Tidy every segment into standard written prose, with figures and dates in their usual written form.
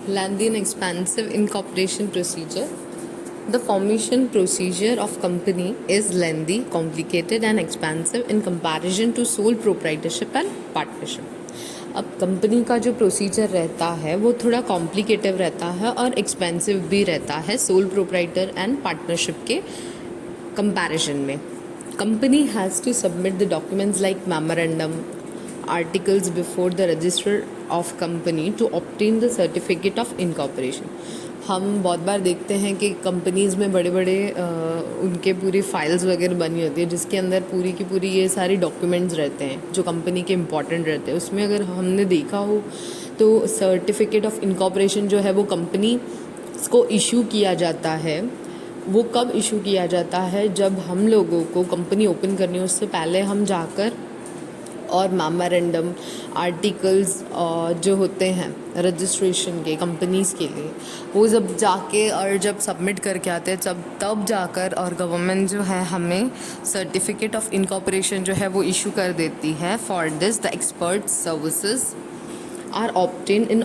Lengthy and expansive incorporation procedure. The formation procedure of company is lengthy, complicated and expansive in comparison to sole proprietorship and partnership. अब company का जो procedure रहता है वो थोड़ा कॉम्प्लिकेटिव रहता है और एक्सपेंसिव भी रहता है सोल प्रोप्राइटर एंड पार्टनरशिप के कंपैरिजन में. Company has to submit the documents like memorandum articles before the register of company to obtain the certificate of incorporation. हम बहुत बार देखते हैं कि कंपनीज़ में बड़े बड़े उनके पूरी फाइल्स वगैरह बनी होती है जिसके अंदर पूरी की पूरी ये सारी डॉक्यूमेंट्स रहते हैं जो कंपनी के इम्पॉर्टेंट रहते हैं. उसमें अगर हमने देखा हो तो सर्टिफिकेट ऑफ इनकॉर्पोरेशन जो है वो कंपनी को इशू किया जाता है. वो कब इशू किया जाता है? जब हम लोगों को कंपनी ओपन करनी है उससे पहले हम जाकर और मेमोरेंडम आर्टिकल्स जो होते हैं रजिस्ट्रेशन के कंपनीज़ के लिए वो जब जाके और जब सबमिट करके आते हैं तब जाकर और गवर्नमेंट जो है हमें सर्टिफिकेट ऑफ इनकॉर्पोरेशन जो है वो इशू कर देती है. For this the expert services are obtained in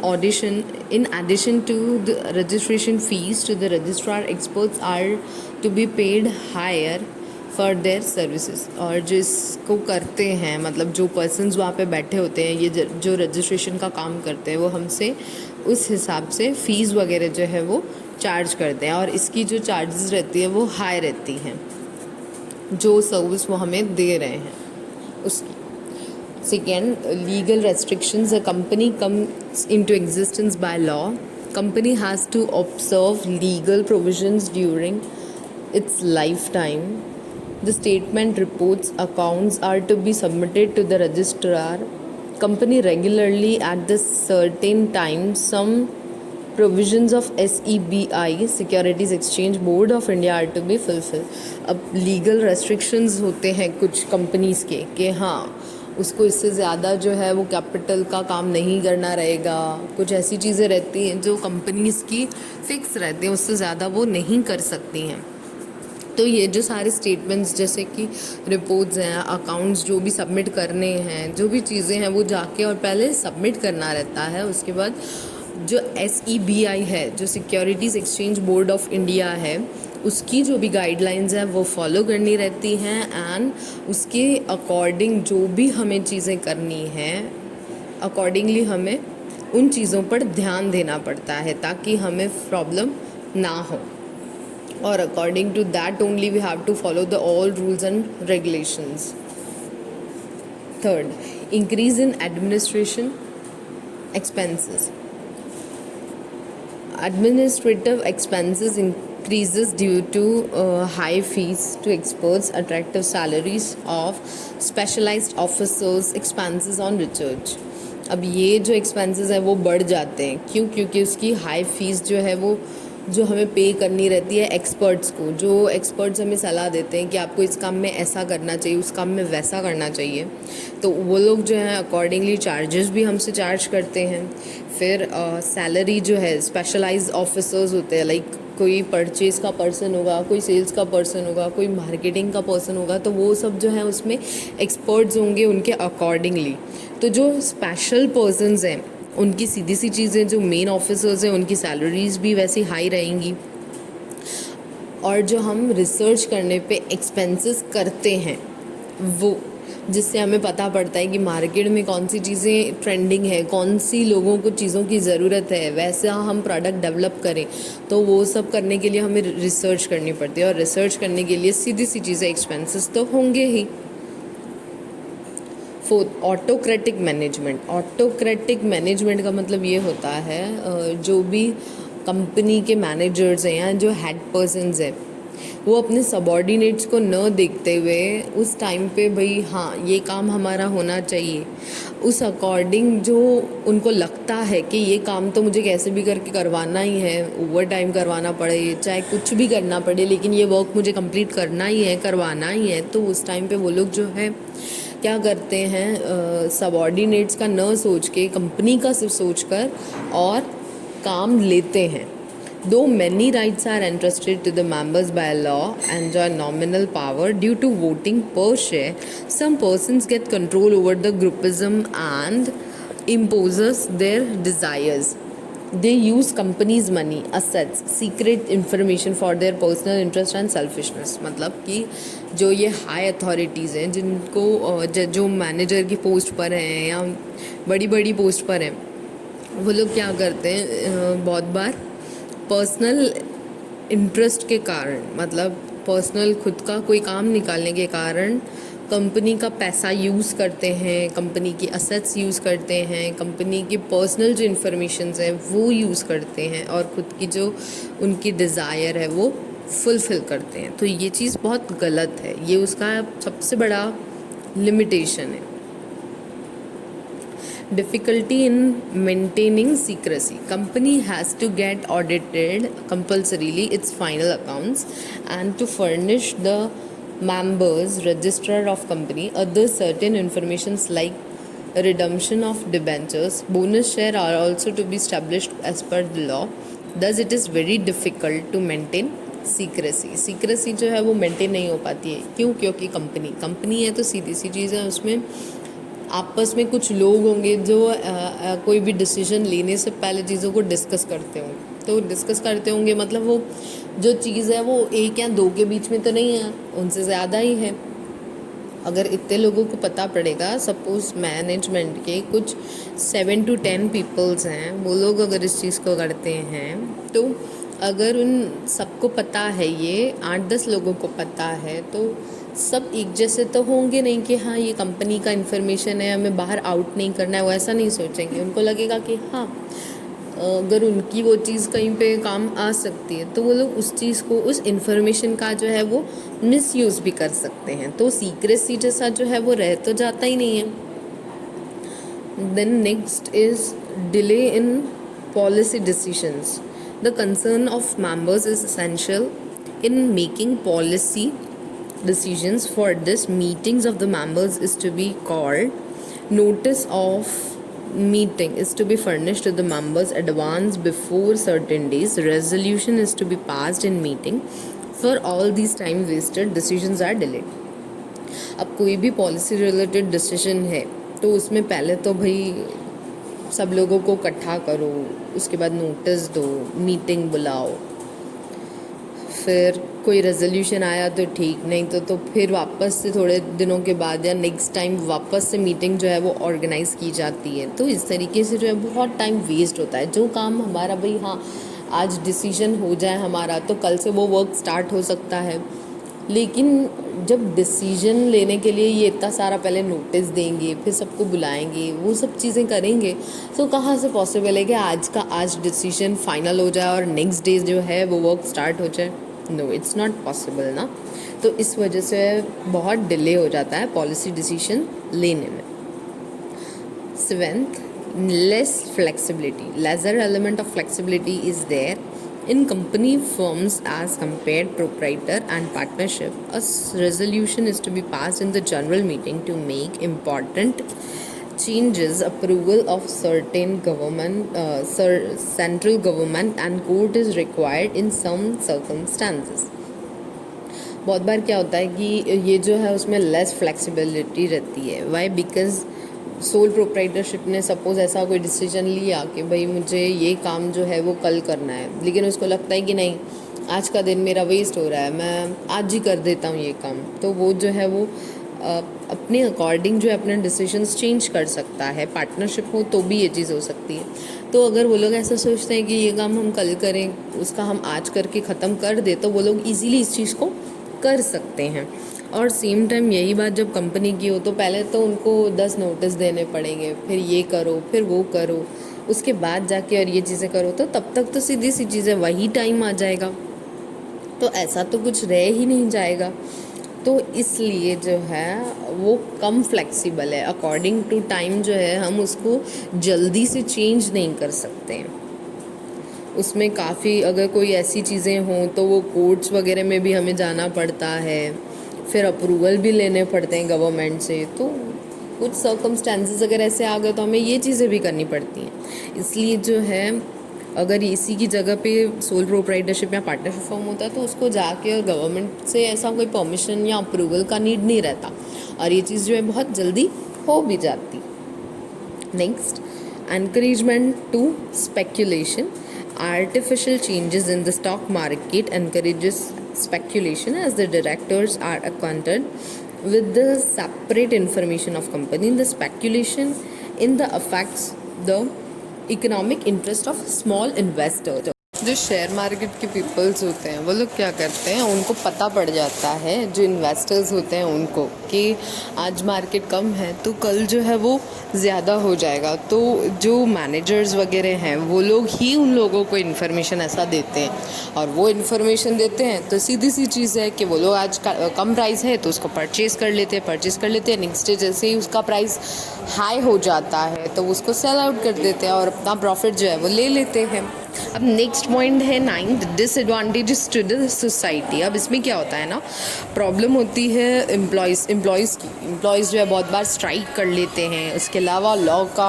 addition to the registration fees to the registrar. Experts are to be paid higher for their services. और जिसको करते हैं मतलब जो पर्सन्स वहाँ पे बैठे होते हैं ये जो रजिस्ट्रेशन का काम करते हैं वो हमसे उस हिसाब से फ़ीस वगैरह जो है वो चार्ज करते हैं और इसकी जो चार्जेस रहती है वो हाई रहती हैं जो सर्विस वो हमें दे रहे हैं उसकी. Second, legal restrictions. A company comes into existence by law. Company has to observe legal provisions during its lifetime. The statement, reports, accounts are to be submitted to the registrar. Company regularly at the certain time some provisions of SEBI, Securities Exchange Board of India, are to be fulfilled. अब legal restrictions होते हैं कुछ companies के कि हाँ उसको इससे ज़्यादा जो है वो कैपिटल का काम नहीं करना रहेगा. कुछ ऐसी चीज़ें रहती हैं जो कंपनीज़ की फ़िक्स रहती हैं उससे ज़्यादा वो नहीं कर सकती हैं. तो ये जो सारे स्टेटमेंट्स जैसे कि रिपोर्ट्स हैं अकाउंट्स जो भी सबमिट करने हैं जो भी चीज़ें हैं वो जाके और पहले सबमिट करना रहता है. उसके बाद जो SEBI है जो securities exchange board of India है उसकी जो भी गाइडलाइंस है वो फॉलो करनी रहती हैं एंड उसके अकॉर्डिंग जो भी हमें चीज़ें करनी हैं अकॉर्डिंगली हमें उन चीज़ों पर ध्यान देना पड़ता है ताकि हमें प्रॉब्लम ना हो. और according to that only we have to follow the all rules and regulations. Third, increase in administration expenses. Administrative expenses increases due to high fees to experts, attractive salaries of specialized officers, expenses on research. अब ये जो expenses है वो बढ़ जाते हैं क्यों? क्योंकि उसकी हाई फीस जो है वो जो हमें पे करनी रहती है एक्सपर्ट्स को. जो एक्सपर्ट्स हमें सलाह देते हैं कि आपको इस काम में ऐसा करना चाहिए उस काम में वैसा करना चाहिए तो वो लोग जो हैं अकॉर्डिंगली चार्जेस भी हमसे चार्ज करते हैं. फिर सैलरी जो है स्पेशलाइज्ड ऑफिसर्स होते हैं लाइक कोई परचेज़ का पर्सन होगा कोई सेल्स का पर्सन होगा कोई मार्केटिंग का पर्सन होगा तो वो सब जो है उसमें एक्सपर्ट्स होंगे उनके अकॉर्डिंगली. तो जो स्पेशल पर्सनस हैं उनकी सीधी सी चीज़ें जो मेन ऑफिसर्स हैं उनकी सैलरीज भी वैसी हाई रहेंगी. और जो हम रिसर्च करने पे एक्सपेंसेस करते हैं वो जिससे हमें पता पड़ता है कि मार्केट में कौन सी चीज़ें ट्रेंडिंग है कौन सी लोगों को चीज़ों की ज़रूरत है वैसा हम प्रोडक्ट डेवलप करें तो वो सब करने के लिए हमें रिसर्च करनी पड़ती है और रिसर्च करने के लिए सीधी सी चीज़ें एक्सपेंसेस तो होंगे ही. Fourth, autocratic management. Autocratic management का मतलब ये होता है जो भी कंपनी के मैनेजर्स हैं या जो हेड पर्सन्स हैं वो अपने सबॉर्डिनेट्स को न देखते हुए उस टाइम पे भाई हाँ ये काम हमारा होना चाहिए उस अकॉर्डिंग जो उनको लगता है कि ये काम तो मुझे कैसे भी करके करवाना ही है ओवर टाइम करवाना पड़े चाहे कुछ भी करना पड़े लेकिन ये वर्क मुझे कंप्लीट करना ही है करवाना ही है. तो उस टाइम पे वो लोग जो है क्या करते हैं सबॉर्डिनेट्स का न सोच के कंपनी का सिर्फ सोच कर और काम लेते हैं. Though many rights are entrusted to the members by law, enjoy nominal power due to voting per share, some persons get control over the groupism and imposes their desires. They use companies money, assets, secret information for their personal interest and selfishness. मतलब कि जो ये high authorities हैं जिनको जो manager की post पर हैं या बड़ी बड़ी पोस्ट पर हैं, वो लोग क्या करते हैं बहुत बार पर्सनल इंटरेस्ट के कारण, मतलब पर्सनल खुद का कोई काम निकालने के कारण कंपनी का पैसा यूज़ करते हैं, कंपनी की असेट्स यूज़ करते हैं, कंपनी की पर्सनल जो इन्फॉर्मेशंस हैं वो यूज़ करते हैं और ख़ुद की जो उनकी डिज़ायर है वो फुलफ़िल करते हैं। तो ये चीज़ बहुत गलत है, ये उसका सबसे बड़ा लिमिटेशन है। Difficulty in maintaining secrecy. Company has to get audited compulsorily its final accounts and to furnish the members register of company other certain informations like redemption of debentures, bonus share are also to be established as per the law. Thus it is very difficult to maintain secrecy जो है वो maintain नहीं हो पाती है। क्यों? क्योंकि company है तो सीधी सी चीज़ है, उसमें आपस में कुछ लोग होंगे जो कोई भी डिसीजन लेने से पहले चीज़ों को डिस्कस करते होंगे। तो डिस्कस करते होंगे मतलब वो जो चीज़ है वो एक या दो के बीच में तो नहीं है, उनसे ज़्यादा ही है। अगर इतने लोगों को पता पड़ेगा, सपोज मैनेजमेंट के कुछ 7 to 10 पीपल्स हैं, वो लोग अगर इस चीज़ को करते हैं तो अगर उन सबको पता है, ये 8-10 लोगों को पता है, तो सब एक जैसे तो होंगे नहीं कि हाँ ये कंपनी का इन्फॉर्मेशन है, हमें बाहर आउट नहीं करना है। वो ऐसा नहीं सोचेंगे, उनको लगेगा कि हाँ अगर उनकी वो चीज़ कहीं पे काम आ सकती है तो वो लोग उस चीज़ को, उस इन्फॉर्मेशन का जो है वो मिसयूज़ भी कर सकते हैं। तो सीक्रेसी जैसा जो है वो रह तो जाता ही नहीं है। Then next is delay in policy decisions. The concern of members is essential in making policy decisions. For this, meetings of the members is to be called. Notice of meeting is to be furnished to the members advance before certain days. Resolution is to be passed in meeting. For all these time wasted, decisions are delayed. अब कोई भी policy related decision है तो उसमें पहले तो भाई सब लोगों को इकट्ठा करो, उसके बाद नोटिस दो, मीटिंग बुलाओ, फिर कोई रेजोल्यूशन आया तो ठीक, नहीं तो फिर वापस से थोड़े दिनों के बाद या नेक्स्ट टाइम वापस से मीटिंग जो है वो ऑर्गेनाइज़ की जाती है। तो इस तरीके से जो है बहुत टाइम वेस्ट होता है। जो काम हमारा भाई हाँ आज डिसीजन हो जाए हमारा तो कल से वो वर्क स्टार्ट हो सकता है, लेकिन जब डिसीजन लेने के लिए ये इतना सारा पहले नोटिस देंगे, फिर सबको बुलाएंगे, वो सब चीज़ें करेंगे, तो कहाँ से पॉसिबल है कि आज डिसीजन फाइनल हो जाए और नेक्स्ट डे जो है वो वर्क स्टार्ट हो जाए? नो, इट्स नॉट पॉसिबल ना। तो इस वजह से बहुत डिले हो जाता है पॉलिसी डिसीजन लेने में। 7th, less flexibility. Lesser element of flexibility is there in company firms as compared proprietor and partnership. A resolution is to be passed in the general meeting to make important changes. Approval of certain government central government and court is required in some circumstances. बहुत बार क्या होता है कि ये जो है उसमें less flexibility रहती है। वाई? बिकॉज सोल प्रोप्राइटरशिप ने सपोज़ ऐसा कोई डिसीजन लिया कि भाई मुझे ये काम जो है वो कल करना है, लेकिन उसको लगता है कि नहीं आज का दिन मेरा वेस्ट हो रहा है, मैं आज ही कर देता हूँ ये काम, तो वो जो है वो अपने अकॉर्डिंग जो है अपने डिसीजंस चेंज कर सकता है। पार्टनरशिप हो तो भी ये चीज़ हो सकती है। तो अगर वो लोग ऐसा सोचते हैं कि ये काम हम कल करें, उसका हम आज करके ख़त्म कर दे, तो वो लोग ईजीली इस चीज़ को कर सकते हैं। और सेम टाइम यही बात जब कंपनी की हो तो पहले तो उनको 10 नोटिस देने पड़ेंगे, फिर ये करो, फिर वो करो, उसके बाद जाके और ये चीज़ें करो, तो तब तक तो सीधी सी चीज़ें वही टाइम आ जाएगा, तो ऐसा तो कुछ रह ही नहीं जाएगा। तो इसलिए जो है वो कम फ्लेक्सिबल है। अकॉर्डिंग टू टाइम जो है हम उसको जल्दी से चेंज नहीं कर सकते हैं। उसमें काफ़ी अगर कोई ऐसी चीज़ें हों तो वो कोर्ट्स वगैरह में भी हमें जाना पड़ता है, फिर अप्रूवल भी लेने पड़ते हैं गवर्नमेंट से। तो कुछ सर्कमस्टेंसेस अगर ऐसे आ गए तो हमें ये चीज़ें भी करनी पड़ती हैं। इसलिए जो है अगर इसी की जगह पे सोल प्रोप्राइटरशिप या पार्टनरशिप फॉर्म होता है तो उसको जाके और गवर्नमेंट से ऐसा कोई परमिशन या अप्रूवल का नीड नहीं रहता और ये चीज़ जो है बहुत जल्दी हो भी जाती। Next, encouragement to speculation. Artificial changes in the stock market encourages speculation as the directors are acquainted with the separate information of company. The speculation in the affects the economic interest of small investors. जो share market के peoples होते हैं वो लोग क्या करते हैं, उनको पता पड़ जाता है, जो इन्वेस्टर्स होते हैं उनको, कि आज मार्केट कम है तो कल जो है वो ज़्यादा हो जाएगा। तो जो मैनेजर्स वगैरह हैं वो लोग ही उन लोगों को इन्फॉर्मेशन ऐसा देते हैं, और वो इन्फॉर्मेशन देते हैं तो सीधी सी चीज़ है कि वो लोग आज कम प्राइस है तो उसको परचेज़ कर लेते हैं, नेक्स्ट डे जैसे ही उसका प्राइस हाई हो जाता है तो उसको सेल आउट कर देते हैं और अपना प्रॉफिट जो है वो ले लेते हैं। अब नेक्स्ट पॉइंट है 9th, disadvantages to the society. अब इसमें क्या होता है ना, प्रॉब्लम होती है एम्प्लॉयज़ की। एम्प्लॉयज़ जो है बहुत बार स्ट्राइक कर लेते हैं। उसके अलावा lock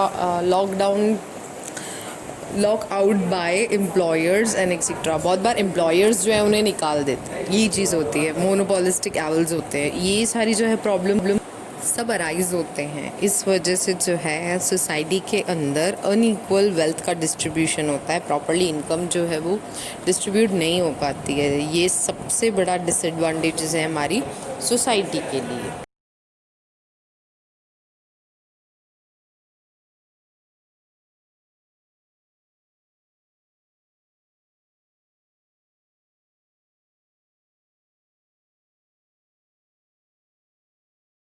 out by employers and etcetera. बहुत बार एम्प्लॉयर्स जो है उन्हें निकाल देते हैं, ये चीज़ होती है। मोनोपोलिस्टिक एवल्स होते हैं, ये सारी जो है प्रॉब्लम सब अराइज होते हैं। इस वजह से जो है सोसाइटी के अंदर अनइक्वल वेल्थ का डिस्ट्रीब्यूशन होता है, प्रॉपर्ली इनकम जो है वो डिस्ट्रीब्यूट नहीं हो पाती है। ये सबसे बड़ा डिसएडवांटेजेस है हमारी सोसाइटी के लिए।